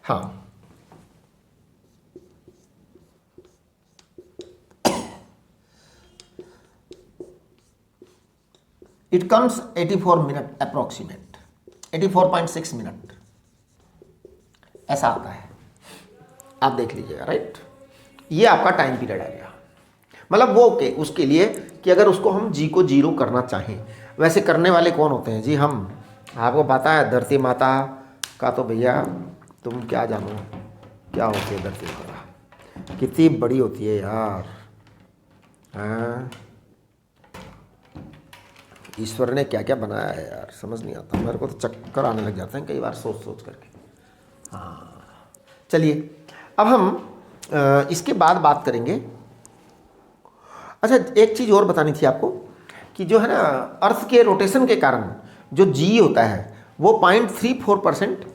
हाँ, it comes 84 minute approximate, 84.6 minute ऐसा आता है, आप देख लीजिएगा, राइट। ये आपका टाइम पीरियड आ गया। मतलब वो ओके, उसके लिए कि अगर उसको हम जी को जीरो करना चाहें, वैसे करने वाले कौन होते हैं जी? हम, आपको पता है धरती माता का तो भैया तुम क्या जानो क्या होती है धरती माता, कितनी बड़ी होती है यार। हाँ, ईश्वर ने क्या क्या बनाया है यार, समझ नहीं आता मेरे को, तो चक्कर आने लग जाते हैं कई बार सोच सोच करके। हाँ, चलिए अब हम इसके बाद बात करेंगे। अच्छा, एक चीज़ और बतानी थी आपको कि जो है ना अर्थ के रोटेशन के कारण जो जी होता है वो 0.34%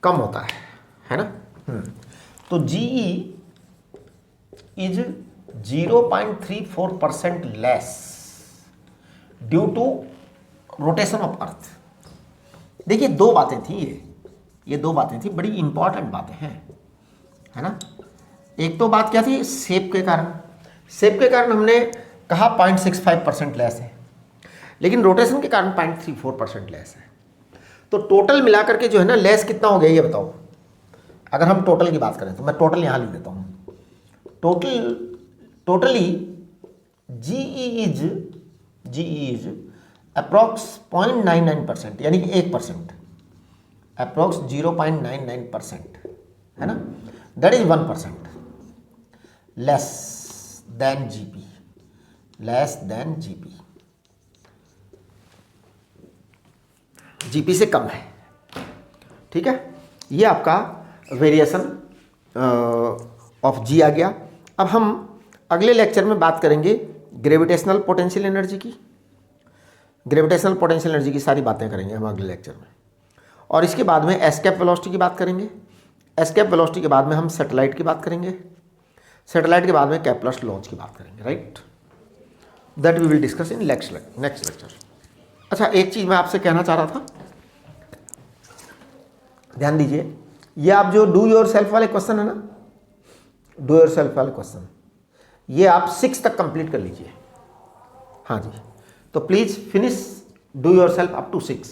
कम होता है ना। तो g is 0.34% less due to rotation of earth. देखिए दो बातें थी, ये दो बातें थी, बड़ी इंपॉर्टेंट बातें हैं, है ना। एक तो बात क्या थी, शेप के कारण। शेप के कारण हमने कहा 0.65% लेस है, लेकिन रोटेशन के कारण 0.34% लेस है। तो टोटल मिलाकर के जो है ना लेस कितना हो गया ये बताओ। अगर हम टोटल की बात करें तो मैं टोटल यहाँ लिख देता हूँ। टोटली जीई इज अप्रॉक्स 0.99%, यानी कि 1%, अप्रॉक्स 0.99%, है ना। That is 1% less than GP, GP से कम है, ठीक है। ये आपका वेरिएशन ऑफ जी आ गया। अब हम अगले लेक्चर में बात करेंगे ग्रेविटेशनल पोटेंशियल एनर्जी की। ग्रेविटेशनल पोटेंशियल एनर्जी की सारी बातें करेंगे हम अगले लेक्चर में। और इसके बाद में एस्केप वेलोसिटी की बात करेंगे। एस्केप वेलोसिटी के बाद में हम सैटेलाइट की बात करेंगे। सैटेलाइट के बाद में केप्लर्स लॉज की बात करेंगे, right. That we will discuss in next lecture. अच्छा, एक चीज़ मैं आपसे कहना चाह रहा था, ध्यान दीजिए। ये आप जो डू योर सेल्फ वाले क्वेश्चन है ना, डू योर सेल्फ वाले क्वेश्चन, ये आप 6 तक कंप्लीट कर लीजिए। हाँ जी, तो please finish do your self up to 6।